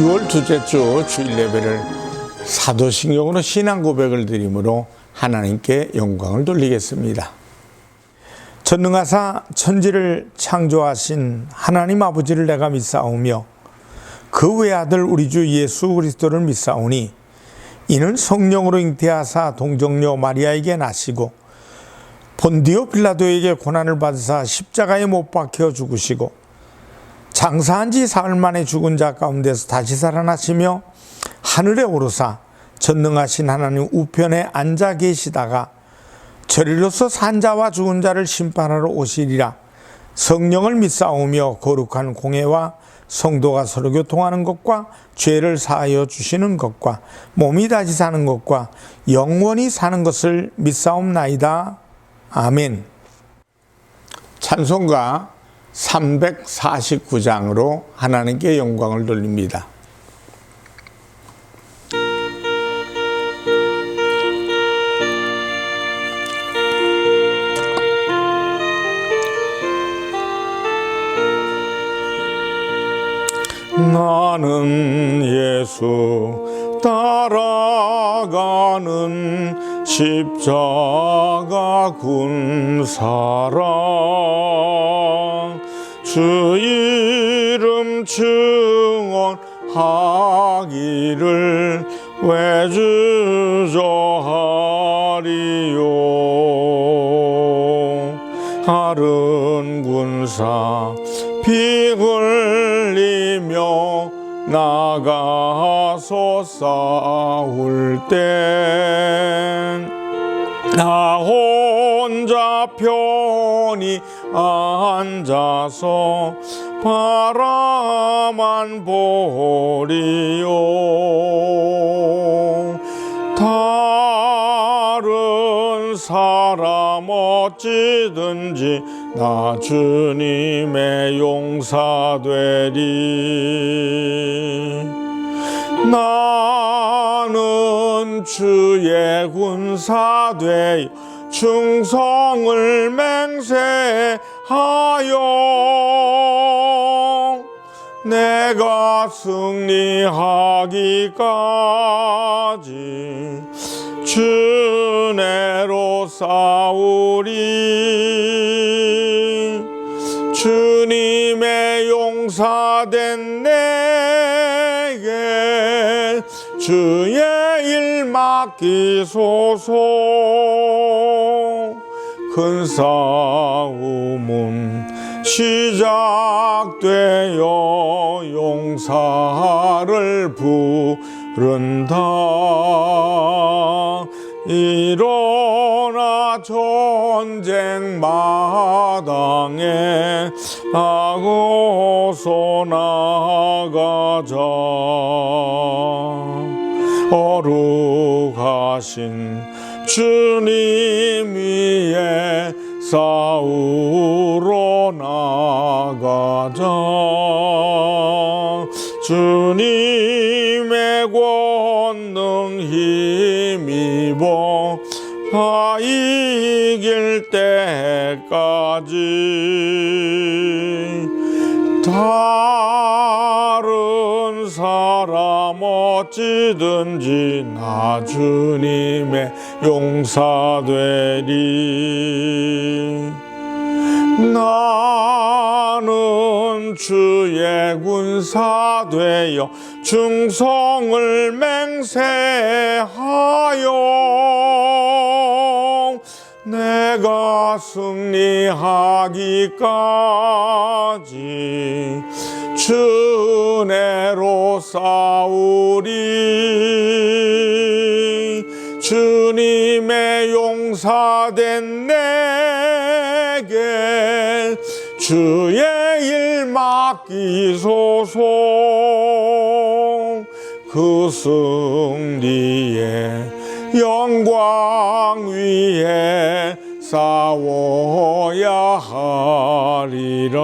6월 둘째 주 주일 예배를 사도신경으로 신앙 고백을 드림으로 하나님께 영광을 돌리겠습니다. 전능하사 천지를 창조하신 하나님 아버지를 내가 믿사오며 그 외아들 우리 주 예수 그리스도를 믿사오니 이는 성령으로 잉태하사 동정녀 마리아에게 나시고 본디오 빌라도에게 고난을 받으사 십자가에 못 박혀 죽으시고 장사한 지 사흘 만에 죽은 자 가운데서 다시 살아나시며 하늘에 오르사 전능하신 하나님 우편에 앉아 계시다가 저리로서 산 자와 죽은 자를 심판하러 오시리라. 성령을 믿사오며 거룩한 공회와 성도가 서로 교통하는 것과 죄를 사하여 주시는 것과 몸이 다시 사는 것과 영원히 사는 것을 믿사옵나이다. 아멘. 찬송가 349장으로 하나님께 영광을 돌립니다. 나는 예수 따라가는 십자가 군 사랑 주 이름 증언하기를 왜 주저하리요. 다른 군사 피 흘리며 나가서 싸울 땐 나 혼자 편히 앉아서 바라만 보리요. 다른 사람 어찌든지 나 주님의 용사되리. 나는 주의 군사 되어 충성을 맹세하여 내가 승리하기까지 주내로 싸우리. 주님의 용사된 내게 주의 일 맡기소서. 큰 싸움은 시작되어 용사를 부른다. 일어나 전쟁 마당에 나고서 나가자. 거룩하신 주님 위에 싸우러 나가자. 주님의 권능 힘입어 다 이길 때까지. 다른 사람 어찌든지 나 주님의 용사되리. 나는 주의 군사 되어 충성을 맹세하여 내가 승리하기까지 주내로 싸우리. 주님의 용사된 내게 주의 일 맡기소서. 그 승리의 영광 위에 싸워야 하리라.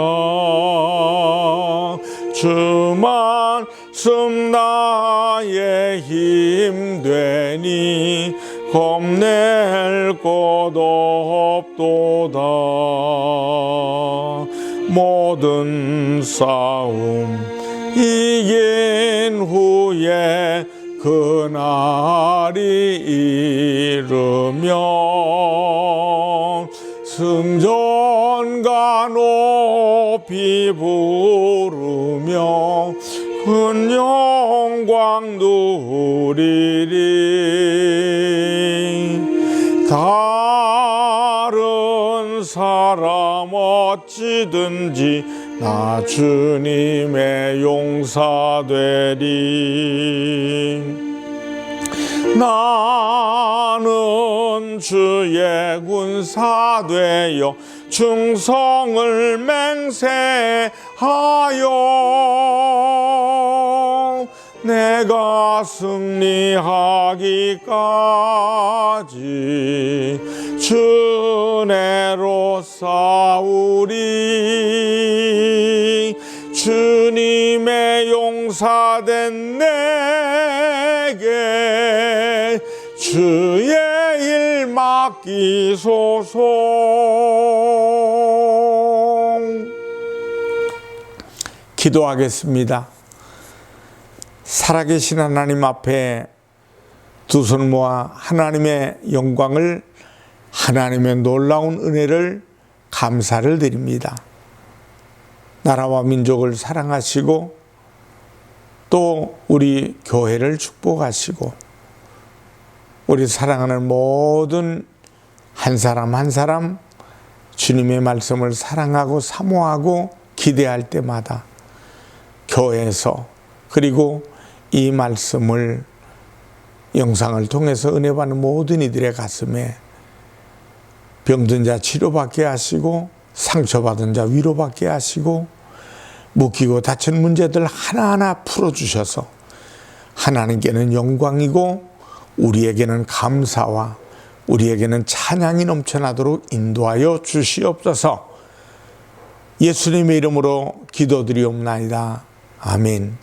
주 말씀 나의 힘 되니 겁낼 것 없도다. 모든 싸움 이길 이긴 후에 그날이 이르면 승전가 높이 부르며 큰 영광 누리리. 다른 사람 어찌든지 나 주님의 용사되리. 나는 주의 군사 되어 충성을 맹세하여 내가 승리하기까지 주내로 싸우리. 주님의 용사된 내게 주의 일 맡기소서. 기도하겠습니다. 살아계신 하나님 앞에 두 손 모아 하나님의 영광을, 하나님의 놀라운 은혜를, 감사를 드립니다. 나라와 민족을 사랑하시고 또 우리 교회를 축복하시고 우리 사랑하는 모든 한 사람 한 사람 주님의 말씀을 사랑하고 사모하고 기대할 때마다 교회에서, 그리고 이 말씀을 영상을 통해서 은혜 받는 모든 이들의 가슴에 병든 자 치료받게 하시고 상처받은 자 위로받게 하시고 묶이고 닫힌 문제들 하나하나 풀어주셔서 하나님께는 영광이고 우리에게는 감사와 우리에게는 찬양이 넘쳐나도록 인도하여 주시옵소서. 예수님의 이름으로 기도드리옵나이다. 아멘.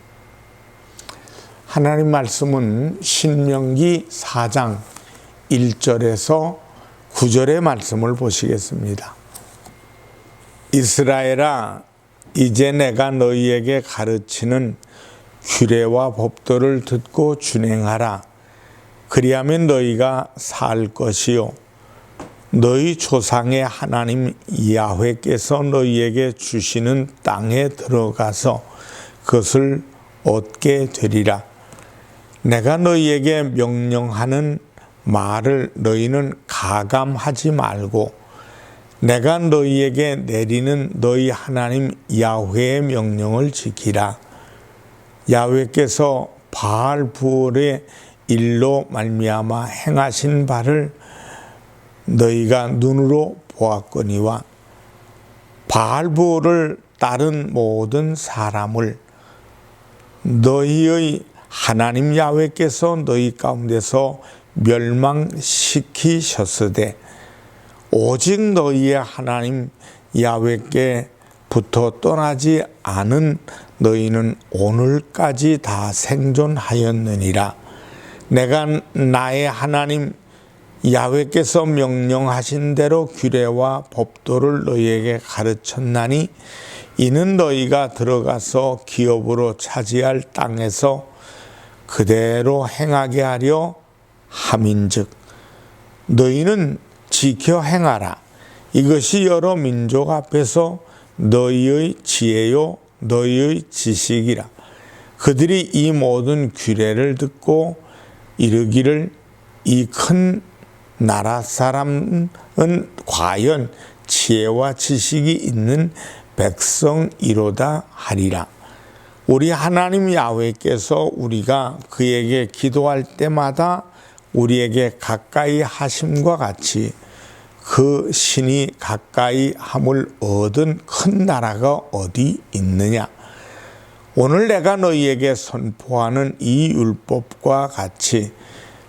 하나님 말씀은 신명기 4장 1절에서 9절의 말씀을 보시겠습니다. 이스라엘아, 이제 내가 너희에게 가르치는 규례와 법도를 듣고 준행하라. 그리하면 너희가 살 것이요 너희 조상의 하나님 야훼께서 너희에게 주시는 땅에 들어가서 그것을 얻게 되리라. 내가 너희에게 명령하는 말을 너희는 가감하지 말고 내가 너희에게 내리는 너희 하나님 야훼의 명령을 지키라. 야훼께서 바알부올의 일로 말미암아 행하신 바를 너희가 눈으로 보았거니와 바알부올을 따른 모든 사람을 너희의 하나님 야훼께서 너희 가운데서 멸망시키셨으되 오직 너희의 하나님 야훼께부터 떠나지 않은 너희는 오늘까지 다 생존하였느니라. 내가 나의 하나님 야훼께서 명령하신 대로 규례와 법도를 너희에게 가르쳤나니 이는 너희가 들어가서 기업으로 차지할 땅에서 그대로 행하게 하려 함인즉 너희는 지켜 행하라. 이것이 여러 민족 앞에서 너희의 지혜요 너희의 지식이라. 그들이 이 모든 규례를 듣고 이르기를 이 큰 나라 사람은 과연 지혜와 지식이 있는 백성이로다 하리라. 우리 하나님 야훼께서 우리가 그에게 기도할 때마다 우리에게 가까이 하심과 같이 그 신이 가까이 함을 얻은 큰 나라가 어디 있느냐. 오늘 내가 너희에게 선포하는 이 율법과 같이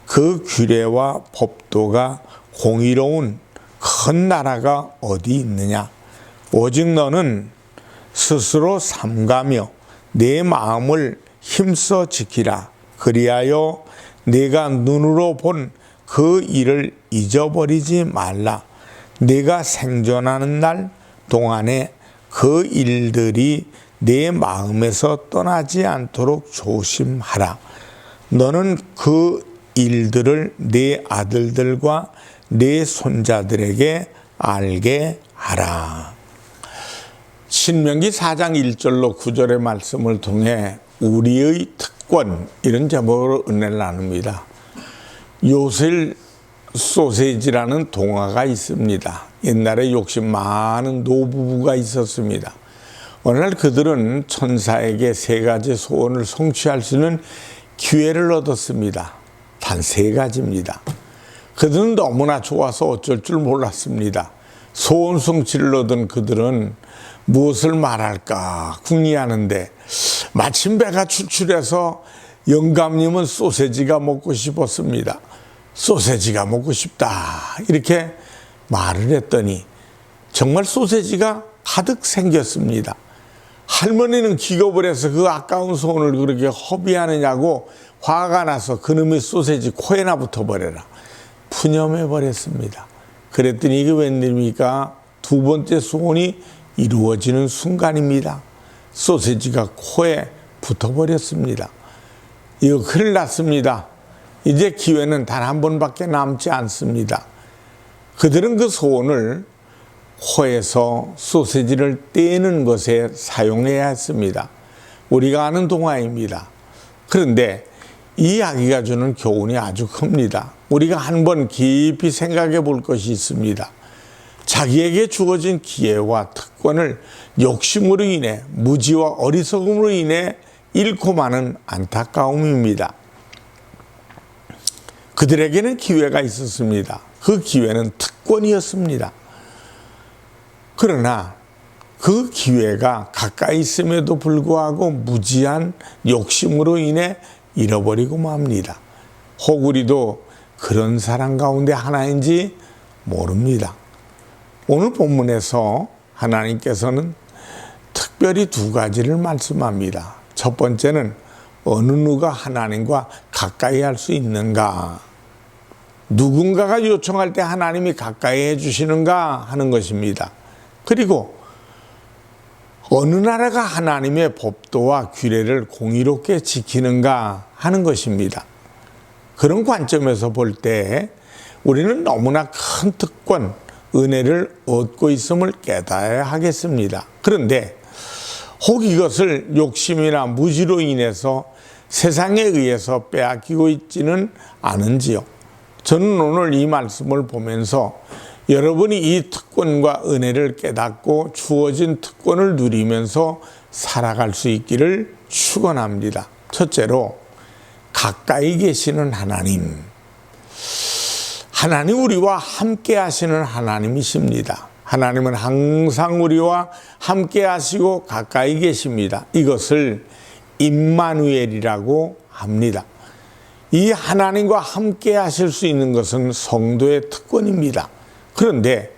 그 규례와 법도가 공의로운 큰 나라가 어디 있느냐. 오직 너는 스스로 삼가며 내 마음을 힘써 지키라. 그리하여 네가 눈으로 본 그 일을 잊어버리지 말라. 네가 생존하는 날 동안에 그 일들이 내 마음에서 떠나지 않도록 조심하라. 너는 그 일들을 내 아들들과 내 손자들에게 알게 하라. 신명기 4장 1절로 9절의 말씀을 통해 우리의 특권, 이런 제목으로 은혜를 나눕니다. 요셉 소세지라는 동화가 있습니다. 옛날에 욕심 많은 노부부가 있었습니다. 어느 날 그들은 천사에게 3가지 소원을 성취할 수 있는 기회를 얻었습니다. 단 3가지입니다. 그들은 너무나 좋아서 어쩔 줄 몰랐습니다. 소원 성취를 얻은 그들은 무엇을 말할까 궁리하는데 마침 배가 출출해서 영감님은 소세지가 먹고 싶었습니다. 소세지가 먹고 싶다 이렇게 말을 했더니 정말 소세지가 가득 생겼습니다. 할머니는 기겁을 해서 그 아까운 소원을 그렇게 허비하느냐고 화가 나서 그놈의 소세지 코에나 붙어버려라 푸념해버렸습니다. 그랬더니 이게 웬일입니까? 2번째 소원이 이루어지는 순간입니다. 소세지가 코에 붙어버렸습니다. 이거 큰일 났습니다. 이제 기회는 단 한 번밖에 남지 않습니다. 그들은 그 소원을 코에서 소세지를 떼는 것에 사용해야 했습니다. 우리가 아는 동화입니다. 그런데 이 이야기가 주는 교훈이 아주 큽니다. 우리가 한번 깊이 생각해 볼 것이 있습니다. 자기에게 주어진 기회와 특권을 욕심으로 인해 무지와 어리석음으로 인해 잃고 마는 안타까움입니다. 그들에게는 기회가 있었습니다. 그 기회는 특권이었습니다. 그러나 그 기회가 가까이 있음에도 불구하고 무지한 욕심으로 인해 잃어버리고 맙니다. 혹 우리도 그런 사람 가운데 하나인지 모릅니다. 오늘 본문에서 하나님께서는 특별히 2가지를 말씀합니다. 첫 번째는 어느 누가 하나님과 가까이 할 수 있는가? 누군가가 요청할 때 하나님이 가까이 해주시는가 하는 것입니다. 그리고 어느 나라가 하나님의 법도와 규례를 공의롭게 지키는가 하는 것입니다. 그런 관점에서 볼 때 우리는 너무나 큰 특권, 은혜를 얻고 있음을 깨달아야 하겠습니다. 그런데 혹 이것을 욕심이나 무지로 인해서 세상에 의해서 빼앗기고 있지는 않은지요? 저는 오늘 이 말씀을 보면서 여러분이 이 특권과 은혜를 깨닫고 주어진 특권을 누리면서 살아갈 수 있기를 축원합니다. 첫째로 가까이 계시는 하나님. 하나님 우리와 함께 하시는 하나님이십니다. 하나님은 항상 우리와 함께 하시고 가까이 계십니다. 이것을 임마누엘이라고 합니다. 이 하나님과 함께 하실 수 있는 것은 성도의 특권입니다. 그런데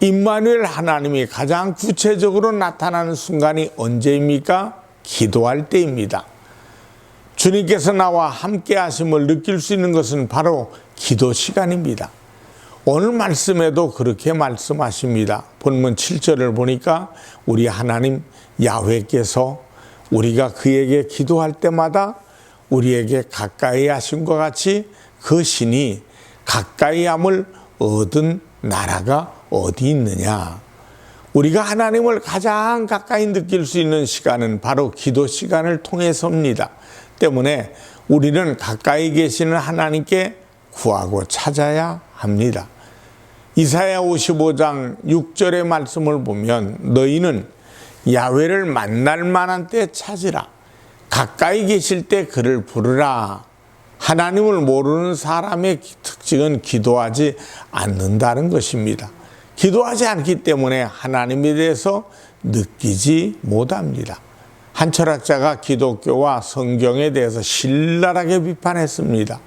임마누엘 하나님이 가장 구체적으로 나타나는 순간이 언제입니까? 기도할 때입니다. 주님께서 나와 함께 하심을 느낄 수 있는 것은 바로 기도 시간입니다. 오늘 말씀에도 그렇게 말씀하십니다. 본문 7절을 보니까 우리 하나님 야훼께서 우리가 그에게 기도할 때마다 우리에게 가까이 하신 것 같이 그 신이 가까이함을 얻은 나라가 어디 있느냐. 우리가 하나님을 가장 가까이 느낄 수 있는 시간은 바로 기도 시간을 통해서입니다. 때문에 우리는 가까이 계시는 하나님께 구하고 찾아야 합니다. 이사야 55장 6절의 말씀을 보면 너희는 야훼를 만날 만한 때 찾으라. 가까이 계실 때 그를 부르라. 하나님을 모르는 사람의 특징은 기도하지 않는다는 것입니다. 기도하지 않기 때문에 하나님에 대해서 느끼지 못합니다. 한 철학자가 기독교와 성경에 대해서 신랄하게 비판했습니다.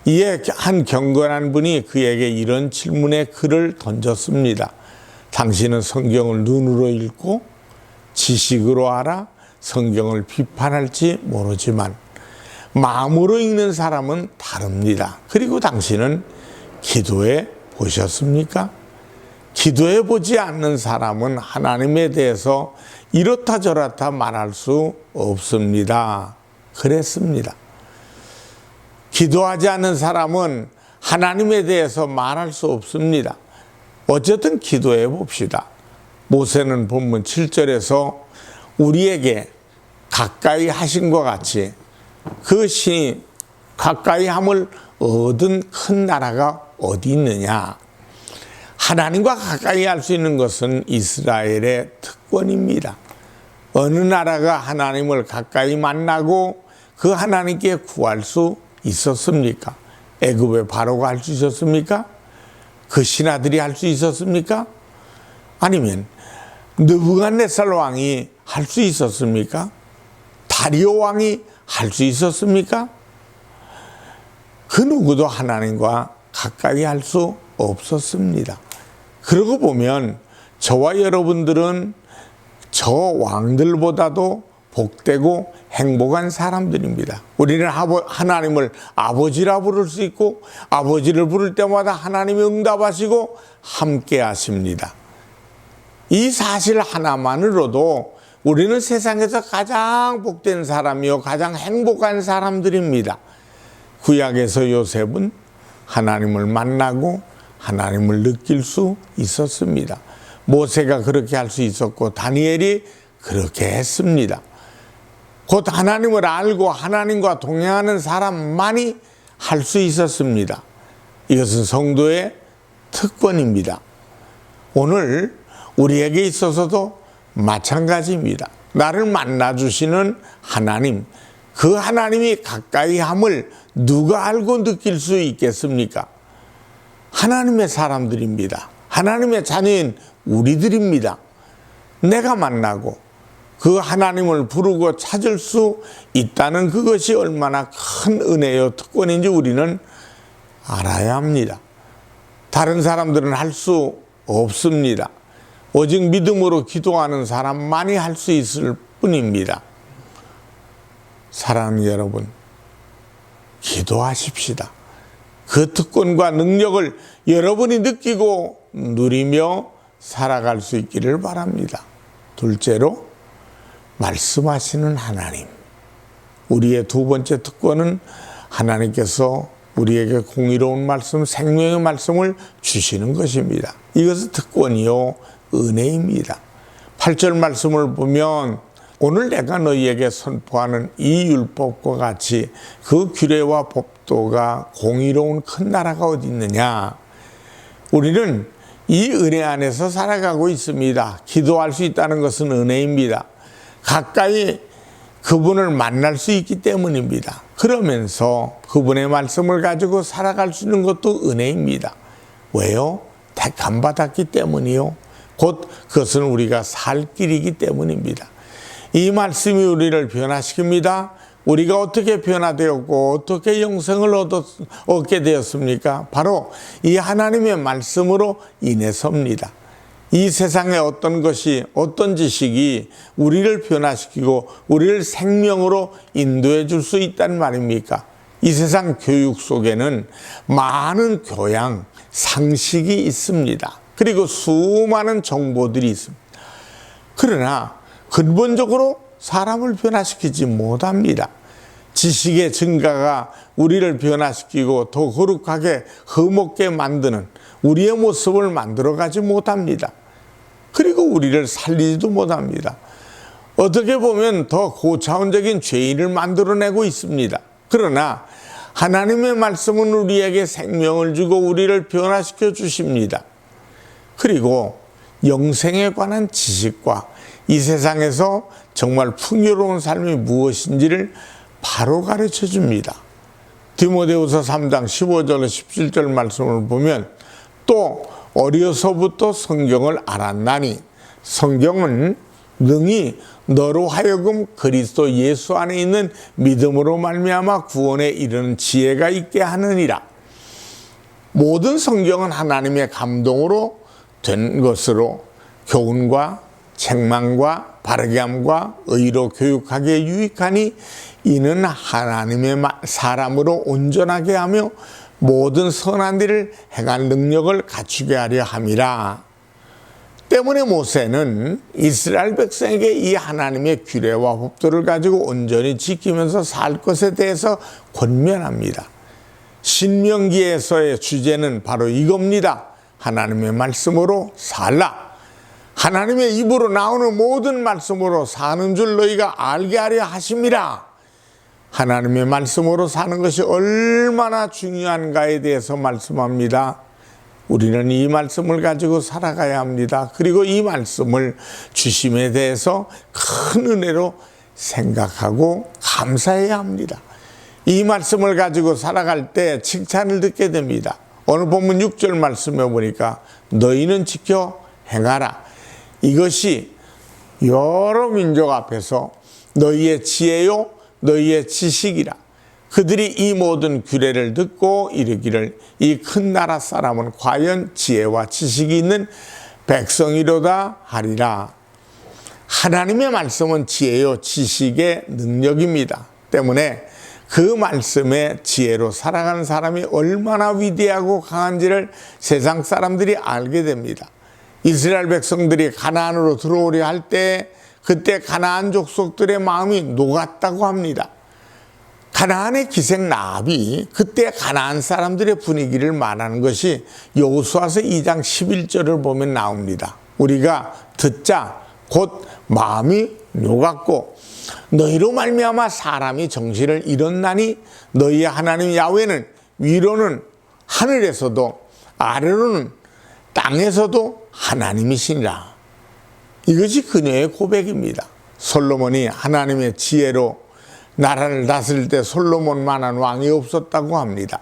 이에 한 경건한 분이 그에게 이런 질문의 글을 던졌습니다. 당신은 성경을 눈으로 읽고 지식으로 알아 성경을 비판할지 모르지만 마음으로 읽는 사람은 다릅니다. 그리고 당신은 기도해 보셨습니까? 기도해 보지 않는 사람은 하나님에 대해서 이렇다 저렇다 말할 수 없습니다. 그랬습니다. 기도하지 않는 사람은 하나님에 대해서 말할 수 없습니다. 어쨌든 기도해 봅시다. 모세는 본문 7절에서 우리에게 가까이 하신 것 같이 그 신이 가까이 함을 얻은 큰 나라가 어디 있느냐. 하나님과 가까이 할 수 있는 것은 이스라엘의 특권입니다. 어느 나라가 하나님을 가까이 만나고 그 하나님께 구할 수 있었습니까? 애굽의 바로가 할 수 있었습니까? 그 신하들이 할 수 있었습니까? 아니면 느부갓네살 왕이 할 수 있었습니까? 다리오 왕이 할 수 있었습니까? 그 누구도 하나님과 가까이 할 수 없었습니다. 그러고 보면 저와 여러분들은 저 왕들보다도 복되고 행복한 사람들입니다. 우리는 하나님을 아버지라 부를 수 있고 아버지를 부를 때마다 하나님이 응답하시고 함께 하십니다. 이 사실 하나만으로도 우리는 세상에서 가장 복된 사람이요 가장 행복한 사람들입니다. 구약에서 요셉은 하나님을 만나고 하나님을 느낄 수 있었습니다. 모세가 그렇게 할 수 있었고 다니엘이 그렇게 했습니다. 곧 하나님을 알고 하나님과 동행하는 사람만이 할 수 있었습니다. 이것은 성도의 특권입니다. 오늘 우리에게 있어서도 마찬가지입니다. 나를 만나주시는 하나님, 그 하나님이 가까이 함을 누가 알고 느낄 수 있겠습니까? 하나님의 사람들입니다. 하나님의 자녀인 우리들입니다. 내가 만나고 그 하나님을 부르고 찾을 수 있다는 그것이 얼마나 큰 은혜요 특권인지 우리는 알아야 합니다. 다른 사람들은 할 수 없습니다. 오직 믿음으로 기도하는 사람만이 할 수 있을 뿐입니다. 사랑하는 여러분, 기도하십시다. 그 특권과 능력을 여러분이 느끼고 누리며 살아갈 수 있기를 바랍니다. 둘째로 말씀하시는 하나님. 우리의 두 번째 특권은 하나님께서 우리에게 공의로운 말씀, 생명의 말씀을 주시는 것입니다. 이것은 특권이요 은혜입니다. 8절 말씀을 보면 오늘 내가 너희에게 선포하는 이 율법과 같이 그 규례와 법도가 공의로운 큰 나라가 어디 있느냐. 우리는 이 은혜 안에서 살아가고 있습니다. 기도할 수 있다는 것은 은혜입니다. 가까이 그분을 만날 수 있기 때문입니다. 그러면서 그분의 말씀을 가지고 살아갈 수 있는 것도 은혜입니다. 왜요? 택함 받았기 때문이요. 곧 그것은 우리가 살 길이기 때문입니다. 이 말씀이 우리를 변화시킵니다. 우리가 어떻게 변화되었고 어떻게 영생을 얻게 되었습니까? 바로 이 하나님의 말씀으로 인해서입니다. 이 세상에 어떤 것이 어떤 지식이 우리를 변화시키고 우리를 생명으로 인도해 줄 수 있단 말입니까? 이 세상 교육 속에는 많은 교양, 상식이 있습니다. 그리고 수많은 정보들이 있습니다. 그러나 근본적으로 사람을 변화시키지 못합니다. 지식의 증가가 우리를 변화시키고 더 거룩하게 흠없게 만드는 우리의 모습을 만들어가지 못합니다. 그리고 우리를 살리지도 못합니다. 어떻게 보면 더 고차원적인 죄인을 만들어내고 있습니다. 그러나 하나님의 말씀은 우리에게 생명을 주고 우리를 변화시켜 주십니다. 그리고 영생에 관한 지식과 이 세상에서 정말 풍요로운 삶이 무엇인지를 바로 가르쳐 줍니다. 디모데후서 3장 15절 17절 말씀을 보면 또 어려서부터 성경을 알았나니 성경은 능히 너로 하여금 그리스도 예수 안에 있는 믿음으로 말미암아 구원에 이르는 지혜가 있게 하느니라. 모든 성경은 하나님의 감동으로 된 것으로 교훈과 책망과 바르게 함과 의로 교육하기에 유익하니 이는 하나님의 사람으로 온전하게 하며 모든 선한 일을 행할 능력을 갖추게 하려 함이라. 때문에 모세는 이스라엘 백성에게 이 하나님의 규례와 법도를 가지고 온전히 지키면서 살 것에 대해서 권면합니다. 신명기에서의 주제는 바로 이겁니다. 하나님의 말씀으로 살라. 하나님의 입으로 나오는 모든 말씀으로 사는 줄 너희가 알게 하려 하심이라. 하나님의 말씀으로 사는 것이 얼마나 중요한가에 대해서 말씀합니다. 우리는 이 말씀을 가지고 살아가야 합니다. 그리고 이 말씀을 주심에 대해서 큰 은혜로 생각하고 감사해야 합니다. 이 말씀을 가지고 살아갈 때 칭찬을 듣게 됩니다. 오늘 본문 6절 말씀에 보니까 너희는 지켜 행하라. 이것이 여러 민족 앞에서 너희의 지혜요 너희의 지식이라. 그들이 이 모든 규례를 듣고 이르기를 이 큰 나라 사람은 과연 지혜와 지식이 있는 백성이로다 하리라. 하나님의 말씀은 지혜요 지식의 능력입니다. 때문에 그 말씀의 지혜로 살아가는 사람이 얼마나 위대하고 강한지를 세상 사람들이 알게 됩니다. 이스라엘 백성들이 가나안으로 들어오려 할 때 그때 가나안 족속들의 마음이 녹았다고 합니다. 가나안의 기생 라합이 그때 가나안 사람들의 분위기를 말하는 것이 여호수아서 2장 11절을 보면 나옵니다. 우리가 듣자 곧 마음이 녹았고 너희로 말미암아 사람이 정신을 잃었나니 너희의 하나님 야훼는 위로는 하늘에서도 아래로는 땅에서도 하나님이시니라. 이것이 그녀의 고백입니다. 솔로몬이 하나님의 지혜로 나라를 다스릴 때 솔로몬만한 왕이 없었다고 합니다.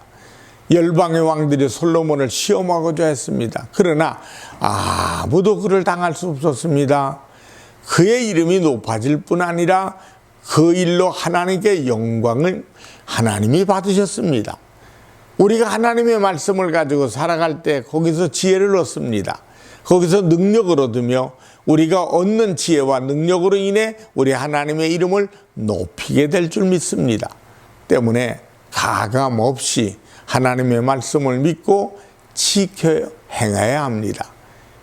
열방의 왕들이 솔로몬을 시험하고자 했습니다. 그러나 아무도 그를 당할 수 없었습니다. 그의 이름이 높아질 뿐 아니라 그 일로 하나님께 영광을 하나님이 받으셨습니다. 우리가 하나님의 말씀을 가지고 살아갈 때 거기서 지혜를 얻습니다. 거기서 능력을 얻으며 우리가 얻는 지혜와 능력으로 인해 우리 하나님의 이름을 높이게 될 줄 믿습니다. 때문에 가감 없이 하나님의 말씀을 믿고 지켜 행해야 합니다.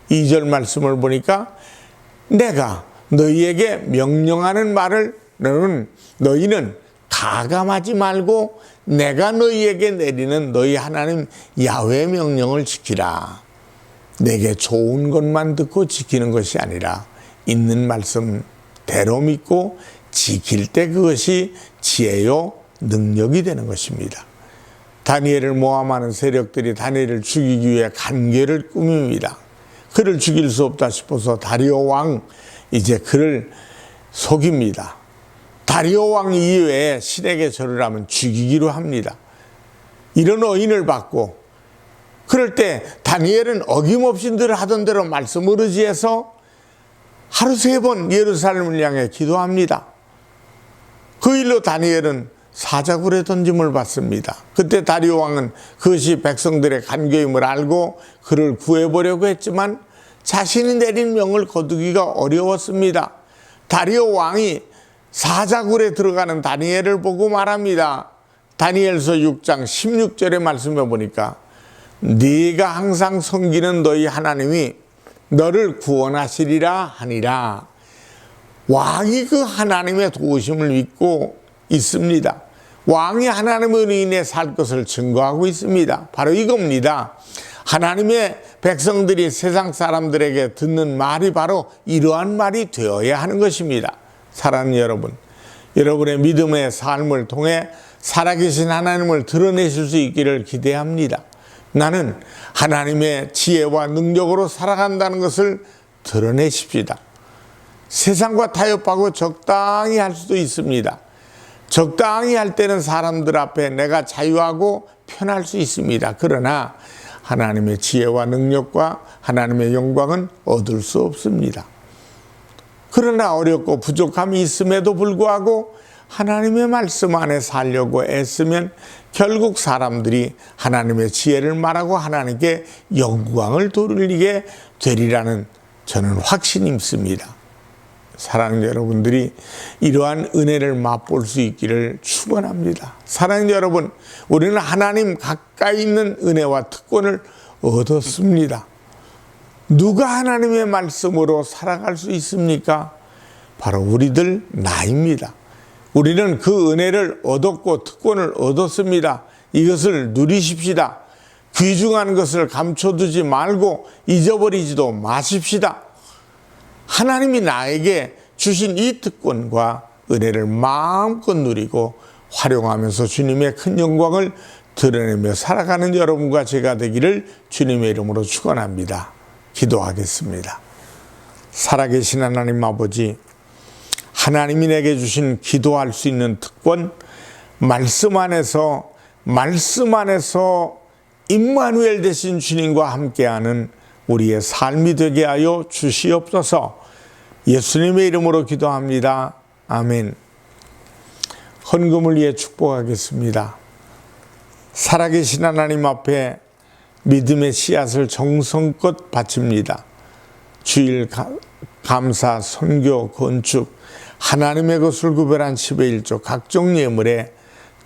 2절 말씀을 보니까 내가 너희에게 명령하는 말을 너희는 가감하지 말고 내가 너희에게 내리는 너희 하나님 야훼의 명령을 지키라. 내게 좋은 것만 듣고 지키는 것이 아니라 있는 말씀대로 믿고 지킬 때 그것이 지혜요 능력이 되는 것입니다. 다니엘을 모함하는 세력들이 다니엘을 죽이기 위해 간계를 꾸밉니다. 그를 죽일 수 없다 싶어서 다리오 왕 이제 그를 속입니다. 다리오 왕 이외에 신에게 절을 하면 죽이기로 합니다. 이런 어인을 받고 그럴 때 다니엘은 어김없이 늘 하던 대로 말씀을 의지해서 하루 3번 예루살렘을 향해 기도합니다. 그 일로 다니엘은 사자굴에 던짐을 받습니다. 그때 다리오 왕은 그것이 백성들의 간교임을 알고 그를 구해보려고 했지만 자신이 내린 명을 거두기가 어려웠습니다. 다리오 왕이 사자굴에 들어가는 다니엘을 보고 말합니다. 다니엘서 6장 16절의 말씀에 보니까 네가 항상 섬기는 너희 하나님이 너를 구원하시리라 하니라. 왕이 그 하나님의 도우심을 믿고 있습니다. 왕이 하나님으로 인해 살 것을 증거하고 있습니다. 바로 이겁니다. 하나님의 백성들이 세상 사람들에게 듣는 말이 바로 이러한 말이 되어야 하는 것입니다. 사랑하는 여러분, 여러분의 믿음의 삶을 통해 살아계신 하나님을 드러내실 수 있기를 기대합니다. 나는 하나님의 지혜와 능력으로 살아간다는 것을 드러내십시다. 세상과 타협하고 적당히 할 수도 있습니다. 적당히 할 때는 사람들 앞에 내가 자유하고 편할 수 있습니다. 그러나 하나님의 지혜와 능력과 하나님의 영광은 얻을 수 없습니다. 그러나 어렵고 부족함이 있음에도 불구하고 하나님의 말씀 안에 살려고 애쓰면 결국 사람들이 하나님의 지혜를 말하고 하나님께 영광을 돌리게 되리라는 저는 확신이 있습니다. 사랑하는 여러분들이 이러한 은혜를 맛볼 수 있기를 축원합니다. 사랑하는 여러분, 우리는 하나님 가까이 있는 은혜와 특권을 얻었습니다. 누가 하나님의 말씀으로 살아갈 수 있습니까? 바로 우리들 나입니다. 우리는 그 은혜를 얻었고 특권을 얻었습니다. 이것을 누리십시다. 귀중한 것을 감춰두지 말고 잊어버리지도 마십시다. 하나님이 나에게 주신 이 특권과 은혜를 마음껏 누리고 활용하면서 주님의 큰 영광을 드러내며 살아가는 여러분과 제가 되기를 주님의 이름으로 축원합니다. 기도하겠습니다. 살아계신 하나님 아버지, 하나님이 내게 주신 기도할 수 있는 특권, 말씀 안에서 임마누엘 되신 주님과 함께하는 우리의 삶이 되게 하여 주시옵소서. 예수님의 이름으로 기도합니다. 아멘. 헌금을 위해 축복하겠습니다. 살아계신 하나님 앞에 믿음의 씨앗을 정성껏 바칩니다. 주일 감사, 선교, 건축, 하나님의 것을 구별한 10의 1조 각종 예물에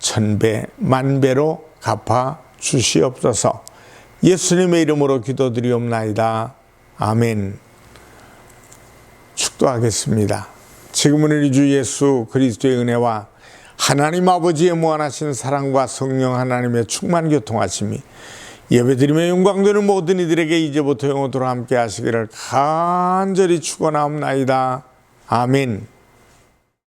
1000배, 만배로 갚아 주시옵소서. 예수님의 이름으로 기도드리옵나이다. 아멘. 축도하겠습니다. 지금은 우리 주 예수 그리스도의 은혜와 하나님 아버지의 무한하신 사랑과 성령 하나님의 충만 교통하심이 예배드리며 영광되는 모든 이들에게 이제부터 영원토록 함께 하시기를 간절히 축원하옵나이다. 아멘.